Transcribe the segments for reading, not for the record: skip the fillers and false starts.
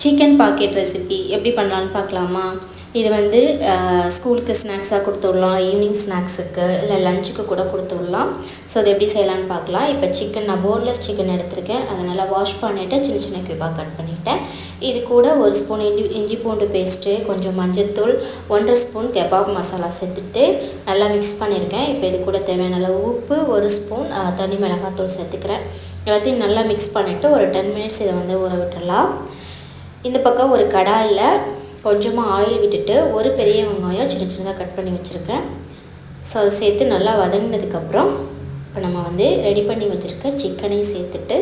Chicken packet recipe எப்படி பண்ணலான்னு பார்க்கலாமா? இது வந்து ஸ்கூலுக்கு ஸ்நாக்ஸாக கொடுத்து விடலாம், ஈவினிங் ஸ்நாக்ஸுக்கு இல்லை லஞ்சுக்கு கூட கொடுத்து விடலாம். ஸோ அது எப்படி செய்யலான்னு பார்க்கலாம். இப்போ சிக்கன் நான் போன்லெஸ் சிக்கன் எடுத்திருக்கேன். அதை நல்லா வாஷ் பண்ணிவிட்டு சின்ன சின்ன கியூபாக கட் பண்ணிவிட்டேன். இது கூட 1 ஸ்பூன் இஞ்சி பூண்டு பேஸ்ட்டு, கொஞ்சம் மஞ்சள்தூள், 1.5 ஸ்பூன் கபாப் மசாலா சேர்த்துட்டு நல்லா மிக்ஸ் பண்ணியிருக்கேன். இப்போ இது கூட தேவையான அளவு உப்பு, 1 ஸ்பூன் தனி மிளகாத்தூள் சேர்த்துக்கிறேன். எல்லாத்தையும் நல்லா மிக்ஸ் பண்ணிவிட்டு ஒரு 10 மினிட்ஸ் இதை வந்து ஊற விட்டுடலாம். இந்த பக்கம் ஒரு கடாயில் கொஞ்சமாக ஆயில் விட்டுட்டு ஒரு பெரிய வெங்காயம் சின்ன சின்னதாக கட் பண்ணி வச்சுருக்கேன். ஸோ அதை சேர்த்து நல்லா வதங்கினதுக்கப்புறம் இப்போ நம்ம வந்து ரெடி பண்ணி வச்சுருக்க சிக்கனையும் சேர்த்துட்டு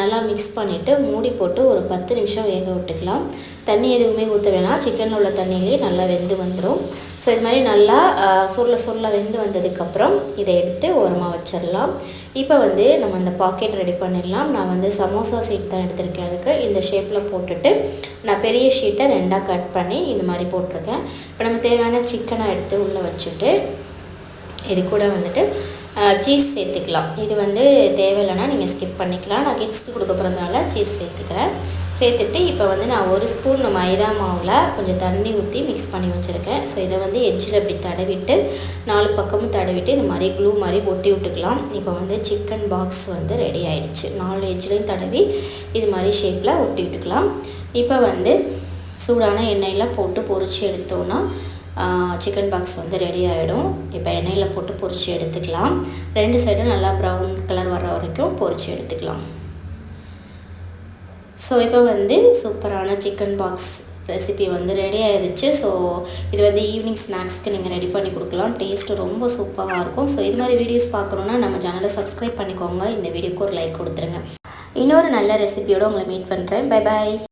நல்லா மிக்ஸ் பண்ணிவிட்டு மூடி போட்டு ஒரு 10 நிமிஷம் வேக விட்டுக்கலாம். தண்ணி எதுவுமே ஊற்ற வேணாம், சிக்கனில் உள்ள தண்ணியிலே நல்லா வெந்து வந்துடும். ஸோ இது மாதிரி நல்லா சுருள வெந்து வந்ததுக்கப்புறம் இதை எடுத்து ஓரமாக வச்சிடலாம். இப்போ வந்து நம்ம அந்த பாக்கெட் ரெடி பண்ணிடலாம். நான் வந்து சமோசா ஷீட் தான் எடுத்திருக்கேன். அதுக்கு இந்த ஷேப்பில் போட்டுட்டு நான் பெரிய ஷீட்டை 2ஆக கட் பண்ணி இந்த மாதிரி போட்டிருக்கேன். இப்போ நம்ம தேவையான சிக்கனை எடுத்து உள்ளே வச்சுட்டு இது கூட வந்துட்டு சீஸ் சேர்த்துக்கலாம். இது வந்து தேவையில்லைன்னா நீங்கள் ஸ்கிப் பண்ணிக்கலாம். நான் கிட்ஸ்க்கு கொடுக்க போகிறதுனால சீஸ் சேர்த்துக்கிறேன். சேர்த்துட்டு இப்போ வந்து நான் 1 ஸ்பூன் மைதா மாவில் கொஞ்சம் தண்ணி ஊற்றி மிக்ஸ் பண்ணி வச்சுருக்கேன். ஸோ இதை வந்து எட்ஜில் இப்படி தடவிட்டு 4 பக்கமும் தடவிட்டு இந்த மாதிரி க்ளூ மாதிரி ஒட்டி விட்டுக்கலாம். இப்போ வந்து சிக்கன் பாக்ஸ் வந்து ரெடி ஆகிடுச்சு. 4 எட்ஜ்லையும் தடவி இது மாதிரி ஷேப்பில் ஒட்டி விட்டுக்கலாம். இப்போ வந்து சூடான எண்ணெயில் போட்டு பொரித்து எடுத்தோன்னா சிக்கன் பாக்ஸ் வந்து ரெடி ஆகிடும். இப்போ எண்ணெயில் போட்டு பொரித்து எடுத்துக்கலாம். 2 சைடும் நல்லா ப்ரௌன் கலர் வர்ற வரைக்கும் பொரித்து எடுத்துக்கலாம். ஸோ இப்போ வந்து சூப்பரான சிக்கன் பாக்ஸ் ரெசிபி வந்து ரெடி ஆகிடுச்சு. ஸோ இது வந்து ஈவினிங் ஸ்நாக்ஸ்க்கு நீங்கள் ரெடி பண்ணி கொடுக்கலாம். டேஸ்ட்டு ரொம்ப சூப்பராக இருக்கும். ஸோ இது மாதிரி வீடியோஸ் பார்க்கணுன்னா நம்ம சேனலை சப்ஸ்கிரைப் பண்ணிக்கோங்க. இந்த வீடியோக்கு ஒரு லைக் கொடுத்துருங்க. இன்னொரு நல்ல ரெசிபியோடு உங்களை மீட் பண்ணுறேன். Bye bye.